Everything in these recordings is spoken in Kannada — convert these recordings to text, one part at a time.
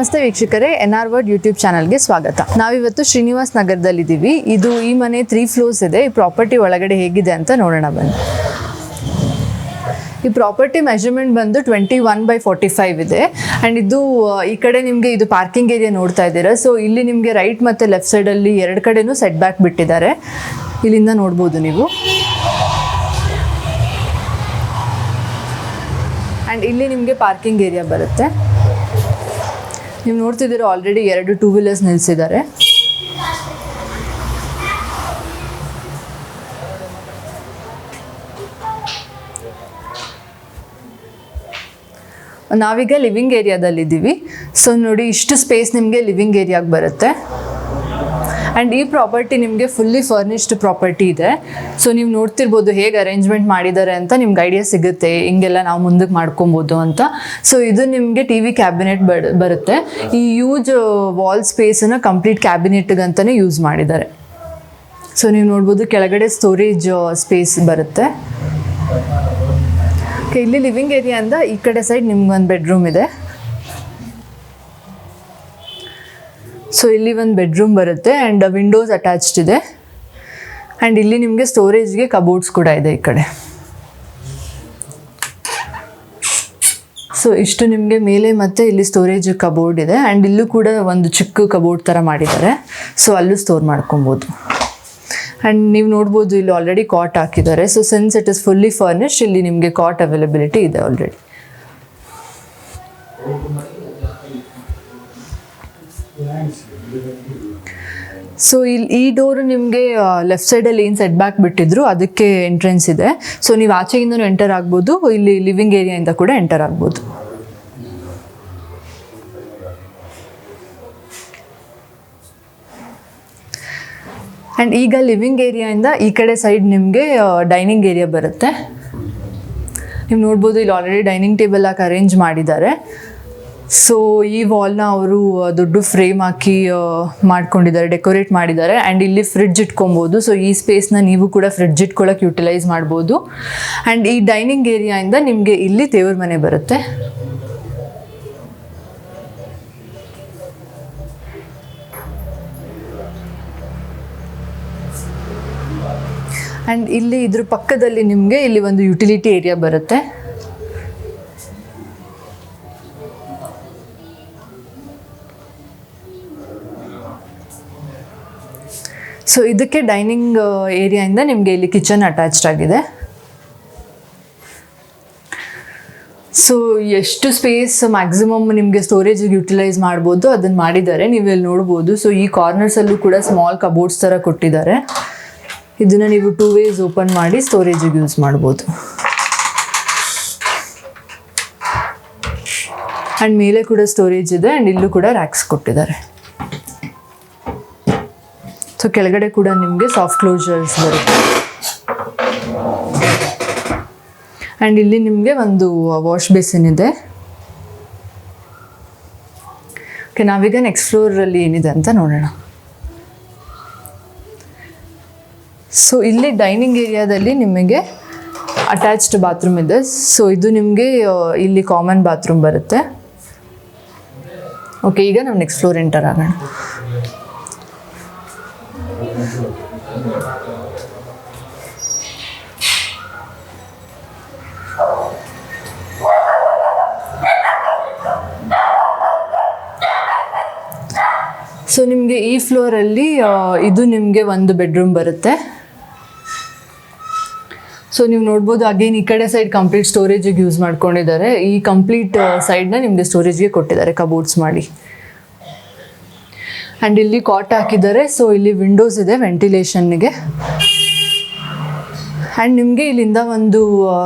ನಮಸ್ತೆ ವೀಕ್ಷಕರೇ, NR ವರ್ಡ್ ಯೂಟ್ಯೂಬ್ ಚಾನಲ್ಗೆ ಸ್ವಾಗತ. ನಾವಿವತ್ತು ಶ್ರೀನಿವಾಸ್ ನಗರದಲ್ಲಿದ್ದೀವಿ. ಈ ಮನೆ 3 ಫ್ಲೋರ್ಸ್ ಇದೆ. ಈ ಪ್ರಾಪರ್ಟಿ ಒಳಗಡೆ ಹೇಗಿದೆ ಅಂತ ನೋಡೋಣ ಬನ್ನಿ. ಈ ಪ್ರಾಪರ್ಟಿ ಮೆಜರ್ಮೆಂಟ್ ಬಂದು 21/45 ಇದೆ. ಆ್ಯಂಡ್ ಇದು ಈ ಕಡೆ ನಿಮಗೆ ಇದು ಪಾರ್ಕಿಂಗ್ ಏರಿಯಾ ನೋಡ್ತಾ ಇದ್ದೀರಾ. ಸೊ ಇಲ್ಲಿ ನಿಮಗೆ ರೈಟ್ ಮತ್ತು ಲೆಫ್ಟ್ ಸೈಡಲ್ಲಿ 2 ಕಡೆನೂ ಸೆಟ್ ಬ್ಯಾಕ್ ಬಿಟ್ಟಿದ್ದಾರೆ. ಇಲ್ಲಿಂದ ನೋಡ್ಬೋದು ನೀವು. ಆ್ಯಂಡ್ ಇಲ್ಲಿ ನಿಮಗೆ ಪಾರ್ಕಿಂಗ್ ಏರಿಯಾ ಬರುತ್ತೆ. ನೀವು ನೋಡ್ತಿದ್ದೀರಾ ಆಲ್ರೆಡಿ 2 2 ವೀಲರ್ಸ್ ನಿಲ್ಲಿಸಿದ್ದಾರೆ. ನಾವೀಗ ಲಿವಿಂಗ್ ಏರಿಯಾದಲ್ಲಿದ್ದೀವಿ. ಸೊ ನೋಡಿ, ಇಷ್ಟು ಸ್ಪೇಸ್ ನಿಮಗೆ ಲಿವಿಂಗ್ ಏರಿಯಾಗೆ ಬರುತ್ತೆ. ಆ್ಯಂಡ್ ಈ ಪ್ರಾಪರ್ಟಿ ನಿಮಗೆ ಫುಲ್ಲಿ ಫರ್ನಿಶ್ಡ್ ಪ್ರಾಪರ್ಟಿ ಇದೆ. ಸೊ ನೀವು ನೋಡ್ತಿರ್ಬೋದು ಹೇಗೆ ಅರೇಂಜ್ಮೆಂಟ್ ಮಾಡಿದ್ದಾರೆ ಅಂತ ನಿಮ್ಗೆ ಐಡಿಯಾ ಸಿಗುತ್ತೆ, ಹಿಂಗೆಲ್ಲ ನಾವು ಮುಂದಕ್ಕೆ ಮಾಡ್ಕೊಬೋದು ಅಂತ. ಸೊ ಇದು ನಿಮಗೆ TV ಕ್ಯಾಬಿನೆಟ್ ಬರುತ್ತೆ. ಈ ಯೂಜ್ ವಾಲ್ ಸ್ಪೇಸನ್ನು ಕಂಪ್ಲೀಟ್ ಕ್ಯಾಬಿನೆಟ್ಗಂತಲೇ ಯೂಸ್ ಮಾಡಿದ್ದಾರೆ. ಸೊ ನೀವು ನೋಡ್ಬೋದು ಕೆಳಗಡೆ ಸ್ಟೋರೇಜ್ ಸ್ಪೇಸ್ ಬರುತ್ತೆ. ಇಲ್ಲಿ ಲಿವಿಂಗ್ ಏರಿಯಾಯಿಂದ ಈ ಕಡೆ ಸೈಡ್ ನಿಮ್ಗೊಂದು ಬೆಡ್ರೂಮ್ ಇದೆ. ಸೊ ಇಲ್ಲಿ ಒಂದು ಬೆಡ್ರೂಮ್ ಬರುತ್ತೆ ಆ್ಯಂಡ್ ವಿಂಡೋಸ್ ಅಟ್ಯಾಚ್ಡ್ ಇದೆ. ಆ್ಯಂಡ್ ಇಲ್ಲಿ ನಿಮಗೆ ಸ್ಟೋರೇಜ್ಗೆ ಕಬೋರ್ಡ್ಸ್ ಕೂಡ ಇದೆ ಈ ಕಡೆ. ಸೊ ಇಷ್ಟು ನಿಮಗೆ ಮೇಲೆ ಮತ್ತು ಇಲ್ಲಿ ಸ್ಟೋರೇಜ್ ಕಬೋರ್ಡ್ ಇದೆ. ಆ್ಯಂಡ್ ಇಲ್ಲೂ ಕೂಡ ಒಂದು ಚಿಕ್ಕ ಕಬೋರ್ಡ್ ಥರ ಮಾಡಿದ್ದಾರೆ. ಸೊ ಅಲ್ಲೂ ಸ್ಟೋರ್ ಮಾಡ್ಕೊಬೋದು. ಆ್ಯಂಡ್ ನೀವು ನೋಡ್ಬೋದು ಇಲ್ಲಿ ಆಲ್ರೆಡಿ ಕಾಟ್ ಹಾಕಿದ್ದಾರೆ. So since it is fully furnish, ಇಲ್ಲಿ ನಿಮಗೆ ಕಾಟ್ ಅವೈಲಬಿಲಿಟಿ ಇದೆ ಆಲ್ರೆಡಿ. ಸೊ ಇಲ್ಲಿ ಈ ಡೋರು ನಿಮಗೆ ಲೆಫ್ಟ್ ಸೈಡಲ್ಲಿ ಏನು ಸೆಟ್ ಬ್ಯಾಕ್ ಬಿಟ್ಟಿದ್ರು ಅದಕ್ಕೆ ಎಂಟ್ರೆನ್ಸ್ ಇದೆ. ಸೊ ನೀವು ಆಚೆಯಿಂದನೂ ಎಂಟರ್ ಆಗ್ಬೋದು, ಇಲ್ಲಿ ಲಿವಿಂಗ್ ಏರಿಯಾಯಿಂದ ಕೂಡ ಎಂಟರ್ ಆಗ್ಬೋದು. ಆ್ಯಂಡ್ ಈಗ ಲಿವಿಂಗ್ ಏರಿಯಾಯಿಂದ ಈ ಕಡೆ ಸೈಡ್ ನಿಮಗೆ ಡೈನಿಂಗ್ ಏರಿಯಾ ಬರುತ್ತೆ. ನೀವು ನೋಡ್ಬೋದು ಇಲ್ಲಿ ಆಲ್ರೆಡಿ ಡೈನಿಂಗ್ ಟೇಬಲ್ ಹಾಕಿ ಅರೇಂಜ್ ಮಾಡಿದ್ದಾರೆ. ಸೊ ಈ ವಾಲ್ನ ಅವರು ದೊಡ್ಡ ಫ್ರೇಮ್ ಹಾಕಿ ಮಾಡ್ಕೊಂಡಿದ್ದಾರೆ, ಡೆಕೋರೇಟ್ ಮಾಡಿದ್ದಾರೆ. ಆ್ಯಂಡ್ ಇಲ್ಲಿ ಫ್ರಿಡ್ಜ್ ಇಟ್ಕೊಬೋದು. ಸೊ ಈ ಸ್ಪೇಸ್ನ ನೀವು ಕೂಡ ಫ್ರಿಡ್ಜ್ ಇಟ್ಕೊಳ್ಳೋಕೆ ಯುಟಿಲೈಸ್ ಮಾಡ್ಬೋದು. ಆ್ಯಂಡ್ ಈ ಡೈನಿಂಗ್ ಏರಿಯಾಯಿಂದ ನಿಮಗೆ ಇಲ್ಲಿ ದೇವ್ರ ಮನೆ ಬರುತ್ತೆ. ಆ್ಯಂಡ್ ಇಲ್ಲಿ ಇದ್ರ ಪಕ್ಕದಲ್ಲಿ ನಿಮಗೆ ಇಲ್ಲಿ ಒಂದು ಯುಟಿಲಿಟಿ ಏರಿಯಾ ಬರುತ್ತೆ. ಸೊ ಇದಕ್ಕೆ ಡೈನಿಂಗ್ ಏರಿಯಾಯಿಂದ ನಿಮಗೆ ಇಲ್ಲಿ ಕಿಚನ್ ಅಟ್ಯಾಚ್ಡ್ ಆಗಿದೆ. ಸೊ ಎಷ್ಟು ಸ್ಪೇಸ್ ಮ್ಯಾಕ್ಸಿಮಮ್ ನಿಮಗೆ ಸ್ಟೋರೇಜಿಗೆ ಯುಟಿಲೈಸ್ ಮಾಡ್ಬೋದು ಅದನ್ನು ಮಾಡಿದ್ದಾರೆ, ನೀವೆಲ್ಲಿ ನೋಡ್ಬೋದು. ಸೊ ಈ ಕಾರ್ನರ್ಸಲ್ಲೂ ಕೂಡ ಸ್ಮಾಲ್ ಕಬೋರ್ಡ್ಸ್ ಥರ ಕೊಟ್ಟಿದ್ದಾರೆ. ಇದನ್ನು ನೀವು 2 ways ಓಪನ್ ಮಾಡಿ ಸ್ಟೋರೇಜಿಗೆ ಯೂಸ್ ಮಾಡ್ಬೋದು. ಆ್ಯಂಡ್ ಮೇಲೆ ಕೂಡ ಸ್ಟೋರೇಜ್ ಇದೆ. ಆ್ಯಂಡ್ ಇಲ್ಲೂ ಕೂಡ ರ್ಯಾಕ್ಸ್ ಕೊಟ್ಟಿದ್ದಾರೆ. ಸೊ ಕೆಳಗಡೆ ಕೂಡ ನಿಮಗೆ ಸಾಫ್ಟ್ ಕ್ಲೋಸರ್ಸ್ ಬರುತ್ತೆ. ಆ್ಯಂಡ್ ಇಲ್ಲಿ ನಿಮಗೆ ಒಂದು ವಾಶ್ ಬೇಸಿನ್ ಇದೆ. ಓಕೆ, ನಾವೀಗ ನೆಕ್ಸ್ಟ್ ಫ್ಲೋರಲ್ಲಿ ಏನಿದೆ ಅಂತ ನೋಡೋಣ. ಸೊ ಇಲ್ಲಿ ಡೈನಿಂಗ್ ಏರಿಯಾದಲ್ಲಿ ನಿಮಗೆ ಅಟ್ಯಾಚ್ಡ್ ಬಾತ್ರೂಮ್ ಇದೆ. ಸೊ ಇದು ನಿಮಗೆ ಇಲ್ಲಿ ಕಾಮನ್ ಬಾತ್ರೂಮ್ ಬರುತ್ತೆ. ಓಕೆ, ಈಗ ನಾವು ನೆಕ್ಸ್ಟ್ ಫ್ಲೋರ್ ಎಂಟರ್ ಆಗೋಣ. ಸೊ ನಿಮಗೆ ಈ ಫ್ಲೋರಲ್ಲಿ ಇದು ನಿಮಗೆ ಒಂದು ಬೆಡ್ರೂಮ್ ಬರುತ್ತೆ. ಸೊ ನೀವು ನೋಡ್ಬೋದು ಅಗೇನ್ ಈ ಕಡೆ ಸೈಡ್ ಕಂಪ್ಲೀಟ್ ಸ್ಟೋರೇಜಿಗೆ ಯೂಸ್ ಮಾಡ್ಕೊಂಡಿದ್ದಾರೆ. ಈ ಕಂಪ್ಲೀಟ್ ಸೈಡ್ನ ನಿಮಗೆ ಸ್ಟೋರೇಜ್ಗೆ ಕೊಟ್ಟಿದ್ದಾರೆ ಕಬೋರ್ಡ್ಸ್ ಮಾಡಿ. ಆ್ಯಂಡ್ ಇಲ್ಲಿ ಕಾಟ್ ಹಾಕಿದ್ದಾರೆ. ಸೊ ಇಲ್ಲಿ ವಿಂಡೋಸ್ ಇದೆ ವೆಂಟಿಲೇಷನ್ಗೆ. ಆ್ಯಂಡ್ ನಿಮಗೆ ಇಲ್ಲಿಂದ ಒಂದು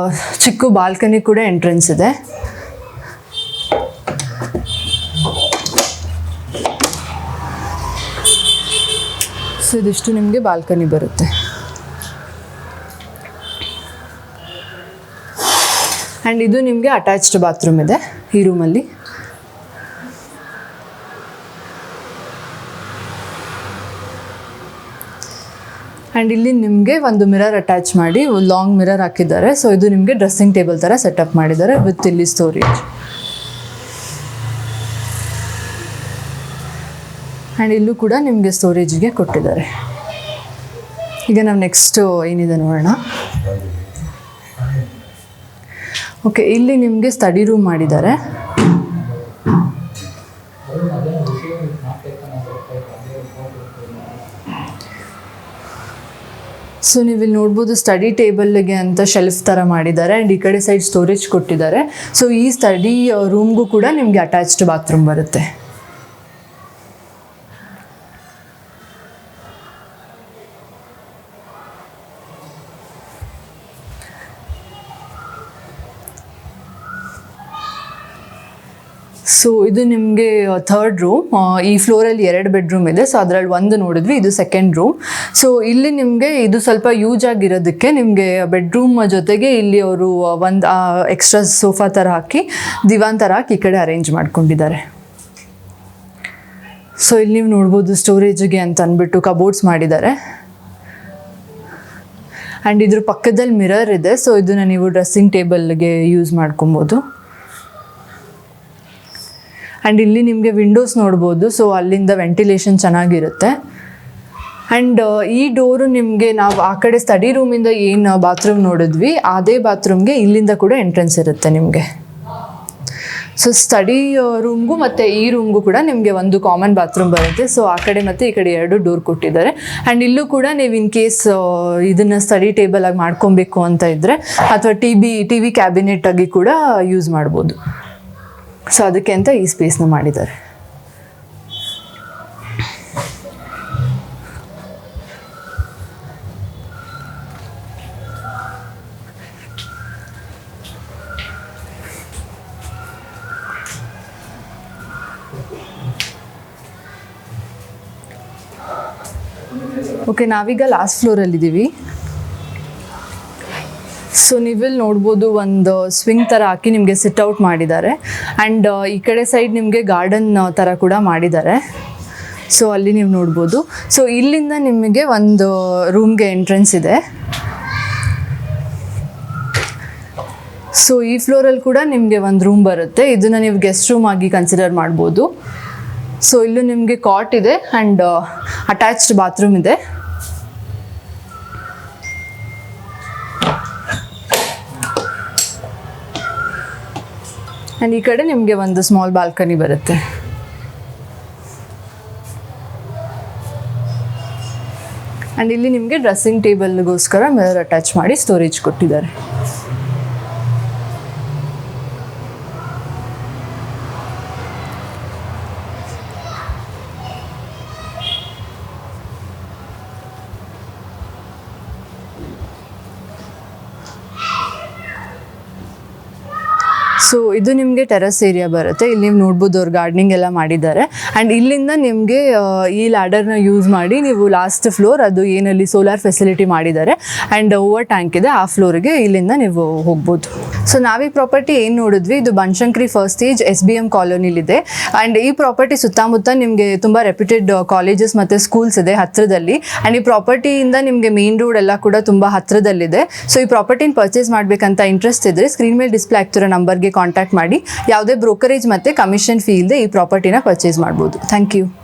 ಚಿಕ್ಕ ಬಾಲ್ಕನಿ ಕೂಡ ಎಂಟ್ರೆನ್ಸ್ ಇದೆ. ಸೊ ಇದಿಷ್ಟು ನಿಮಗೆ ಬಾಲ್ಕನಿ ಬರುತ್ತೆ. ಆ್ಯಂಡ್ ಇದು ನಿಮಗೆ ಅಟ್ಯಾಚ್ಡ್ ಬಾತ್ರೂಮ್ ಇದೆ ಈ ರೂಮಲ್ಲಿ. ಆ್ಯಂಡ್ ಇಲ್ಲಿ ನಿಮಗೆ ಒಂದು ಮಿರರ್ ಅಟ್ಯಾಚ್ ಮಾಡಿ ಲಾಂಗ್ ಮಿರರ್ ಹಾಕಿದ್ದಾರೆ. ಸೊ ಇದು ನಿಮಗೆ ಡ್ರೆಸ್ಸಿಂಗ್ ಟೇಬಲ್ ಥರ ಸೆಟಪ್ ಮಾಡಿದ್ದಾರೆ ವಿತ್ ಇಲ್ಲಿ ಸ್ಟೋರೇಜ್. ಆ್ಯಂಡ್ ಇಲ್ಲೂ ಕೂಡ ನಿಮಗೆ ಸ್ಟೋರೇಜ್ಗೆ ಕೊಟ್ಟಿದ್ದಾರೆ. ಈಗ ನಾವು ನೆಕ್ಸ್ಟ್ ಏನಿದೆ ನೋಡೋಣ. ಓಕೆ, ಇಲ್ಲಿ ನಿಮಗೆ ಸ್ಟಡಿ ರೂಮ್ ಮಾಡಿದ್ದಾರೆ. ಸೊ ನೀವು ಇಲ್ಲಿ ನೋಡ್ಬೋದು ಸ್ಟಡಿ ಟೇಬಲ್ಗೆ ಅಂತ ಶೆಲ್ಫ್ ಥರ ಮಾಡಿದ್ದಾರೆ ಆ್ಯಂಡ್ ಈ ಕಡೆ ಸೈಡ್ ಸ್ಟೋರೇಜ್ ಕೊಟ್ಟಿದ್ದಾರೆ. ಸೊ ಈ ಸ್ಟಡಿ ರೂಮ್ಗೂ ಕೂಡ ನಿಮಗೆ ಅಟ್ಯಾಚ್ಡ್ ಬಾತ್ರೂಮ್ ಬರುತ್ತೆ. ಸೊ ಇದು ನಿಮಗೆ ಥರ್ಡ್ ರೂಮ್. ಈ ಫ್ಲೋರಲ್ಲಿ 2 ಬೆಡ್ರೂಮ್ ಇದೆ. ಸೊ ಅದರಲ್ಲಿ ಒಂದು ನೋಡಿದ್ವಿ, ಇದು ಸೆಕೆಂಡ್ ರೂಮ್. ಸೊ ಇಲ್ಲಿ ನಿಮಗೆ ಇದು ಸ್ವಲ್ಪ ಯೂಸ್ ಆಗಿರೋದಕ್ಕೆ ನಿಮಗೆ ಬೆಡ್ರೂಮ್ ಜೊತೆಗೆ ಇಲ್ಲಿ ಅವರು ಒಂದು ಎಕ್ಸ್ಟ್ರಾ ಸೋಫಾ ಥರ ಹಾಕಿ ದಿವಾನ್ ಥರ ಹಾಕಿ ಈ ಕಡೆ ಅರೇಂಜ್ ಮಾಡ್ಕೊಂಡಿದ್ದಾರೆ. ಸೊ ಇಲ್ಲಿ ನೀವು ನೋಡ್ಬೋದು ಸ್ಟೋರೇಜ್ಗೆ ಅಂತ ಅಂದ್ಬಿಟ್ಟು ಕಬೋರ್ಡ್ಸ್ ಮಾಡಿದ್ದಾರೆ. ಆ್ಯಂಡ್ ಇದ್ರ ಪಕ್ಕದಲ್ಲಿ ಮಿರರ್ ಇದೆ. ಸೊ ಇದನ್ನು ನೀವು ಡ್ರೆಸ್ಸಿಂಗ್ ಟೇಬಲ್ಗೆ ಯೂಸ್ ಮಾಡ್ಕೊಬೋದು. ಆ್ಯಂಡ್ ಇಲ್ಲಿ ನಿಮಗೆ ವಿಂಡೋಸ್ ನೋಡ್ಬೋದು. ಸೊ ಅಲ್ಲಿಂದ ವೆಂಟಿಲೇಷನ್ ಚೆನ್ನಾಗಿರುತ್ತೆ. ಆ್ಯಂಡ್ ಈ ಡೋರು ನಿಮಗೆ ನಾವು ಆ ಕಡೆ ಸ್ಟಡಿ ರೂಮಿಂದ ಏನು ಬಾತ್ರೂಮ್ ನೋಡಿದ್ವಿ ಅದೇ ಬಾತ್ರೂಮ್ಗೆ ಇಲ್ಲಿಂದ ಕೂಡ ಎಂಟ್ರೆನ್ಸ್ ಇರುತ್ತೆ ನಿಮಗೆ. ಸೊ ಸ್ಟಡಿ ರೂಮ್ಗೂ ಮತ್ತು ಈ ರೂಮ್ಗೂ ಕೂಡ ನಿಮಗೆ ಒಂದು ಕಾಮನ್ ಬಾತ್ರೂಮ್ ಬರುತ್ತೆ. ಸೊ ಆ ಕಡೆ ಮತ್ತು ಈ ಕಡೆ 2 ಡೋರ್ ಕೊಟ್ಟಿದ್ದಾರೆ. ಆ್ಯಂಡ್ ಇಲ್ಲೂ ಕೂಡ ನೀವು ಇನ್ ಕೇಸ್ ಇದನ್ನು ಸ್ಟಡಿ ಟೇಬಲ್ ಆಗಿ ಮಾಡ್ಕೊಬೇಕು ಅಂತ ಇದ್ದರೆ ಅಥವಾ ಟಿ ವಿ ಕ್ಯಾಬಿನೆಟ್ ಆಗಿ ಕೂಡ ಯೂಸ್ ಮಾಡ್ಬೋದು. ಸೊ ಅದಕ್ಕೆ ಅಂತ ಈ ಸ್ಪೇಸ್ನ ಮಾಡಿದ್ದಾರೆ. ಓಕೆ, ನಾವೀಗ ಲಾಸ್ಟ್ ಫ್ಲೋರಲ್ಲಿದ್ದೀವಿ. ಸೊ ನೀವಿಲ್ಲಿ ನೋಡ್ಬೋದು ಒಂದು ಸ್ವಿಂಗ್ ಥರ ಹಾಕಿ ನಿಮಗೆ ಸಿಟ್ ಔಟ್ ಮಾಡಿದ್ದಾರೆ. ಆ್ಯಂಡ್ ಈ ಕಡೆ ಸೈಡ್ ನಿಮಗೆ ಗಾರ್ಡನ್ ಥರ ಕೂಡ ಮಾಡಿದ್ದಾರೆ. ಸೊ ಅಲ್ಲಿ ನೀವು ನೋಡ್ಬೋದು. ಸೊ ಇಲ್ಲಿಂದ ನಿಮಗೆ ಒಂದು ರೂಮ್ಗೆ ಎಂಟ್ರೆನ್ಸ್ ಇದೆ. ಸೊ ಈ ಫ್ಲೋರಲ್ಲಿ ಕೂಡ ನಿಮಗೆ ಒಂದು ರೂಮ್ ಬರುತ್ತೆ. ಇದನ್ನು ನೀವು ಗೆಸ್ಟ್ ರೂಮ್ ಆಗಿ ಕನ್ಸಿಡರ್ ಮಾಡ್ಬೋದು. ಸೊ ಇಲ್ಲೂ ನಿಮಗೆ ಕಾಟ್ ಇದೆ ಆ್ಯಂಡ್ ಅಟ್ಯಾಚ್ಡ್ ಬಾತ್ರೂಮ್ ಇದೆ. ಆ್ಯಂಡ್ ಈ ಕಡೆ ನಿಮಗೆ ಒಂದು ಸ್ಮಾಲ್ ಬಾಲ್ಕನಿ ಬರುತ್ತೆ. ಆ್ಯಂಡ್ ಇಲ್ಲಿ ನಿಮಗೆ ಡ್ರೆಸ್ಸಿಂಗ್ ಟೇಬಲ್ಗೋಸ್ಕರ ಮಿರರ್ ಅಟ್ಯಾಚ್ ಮಾಡಿ ಸ್ಟೋರೇಜ್ ಕೊಟ್ಟಿದ್ದಾರೆ. ಸೊ ಇದು ನಿಮಗೆ ಟೆರಸ್ ಏರಿಯಾ ಬರುತ್ತೆ. ಇಲ್ಲಿ ನೀವು ನೋಡ್ಬೋದು ಅವ್ರು ಗಾರ್ಡನಿಂಗ್ ಎಲ್ಲ ಮಾಡಿದ್ದಾರೆ. ಆ್ಯಂಡ್ ಇಲ್ಲಿಂದ ನಿಮಗೆ ಈ ಲ್ಯಾಡರ್ನ ಯೂಸ್ ಮಾಡಿ ನೀವು ಲಾಸ್ಟ್ ಫ್ಲೋರ್ ಅದು ಏನಲ್ಲಿ ಸೋಲಾರ್ ಫೆಸಿಲಿಟಿ ಮಾಡಿದ್ದಾರೆ ಆ್ಯಂಡ್ ಓವರ್ ಟ್ಯಾಂಕ್ ಇದೆ ಆ ಫ್ಲೋರಿಗೆ ಇಲ್ಲಿಂದ ನೀವು ಹೋಗ್ಬೋದು. ಸೊ ನಾವೀ ಪ್ರಾಪರ್ಟಿ ಏನು ನೋಡಿದ್ವಿ, ಇದು ಬನಶಂಕರಿ ಫಸ್ಟ್ ಸ್ಟೇಜ್ SBM ಕಾಲೋನಿಲಿದೆ. ಆ್ಯಂಡ್ ಈ ಪ್ರಾಪರ್ಟಿ ಸುತ್ತಮುತ್ತ ನಿಮಗೆ ತುಂಬ ರೆಪ್ಯೂಟೆಡ್ ಕಾಲೇಜಸ್ ಮತ್ತು ಸ್ಕೂಲ್ಸ್ ಇದೆ ಹತ್ತಿರದಲ್ಲಿ. ಆ್ಯಂಡ್ ಈ ಪ್ರಾಪರ್ಟಿಯಿಂದ ನಿಮಗೆ ಮೇನ್ ರೋಡ್ ಎಲ್ಲ ಕೂಡ ತುಂಬ ಹತ್ತಿರದಲ್ಲಿದೆ. ಸೊ ಈ ಪ್ರಾಪರ್ಟಿನ ಪರ್ಚೇಸ್ ಮಾಡಬೇಕಂತ ಇಂಟ್ರೆಸ್ಟ್ ಇದ್ದರೆ ಸ್ಕ್ರೀನ್ ಮೇಲೆ ಡಿಸ್ಪ್ಲೇ ಆಗ್ತಿರೋ ನಂಬರ್ಗೆ ಕಾಂಟ್ಯಾಕ್ಟ್ ಮಾಡಿ ಯಾವುದೇ ಬ್ರೋಕರೇಜ್ ಮತ್ತು ಕಮಿಷನ್ ಫೀ ಇಲ್ಲದೆ ಈ ಪ್ರಾಪರ್ಟಿನ ಪರ್ಚೇಸ್ ಮಾಡ್ಬೋದು. Thank you.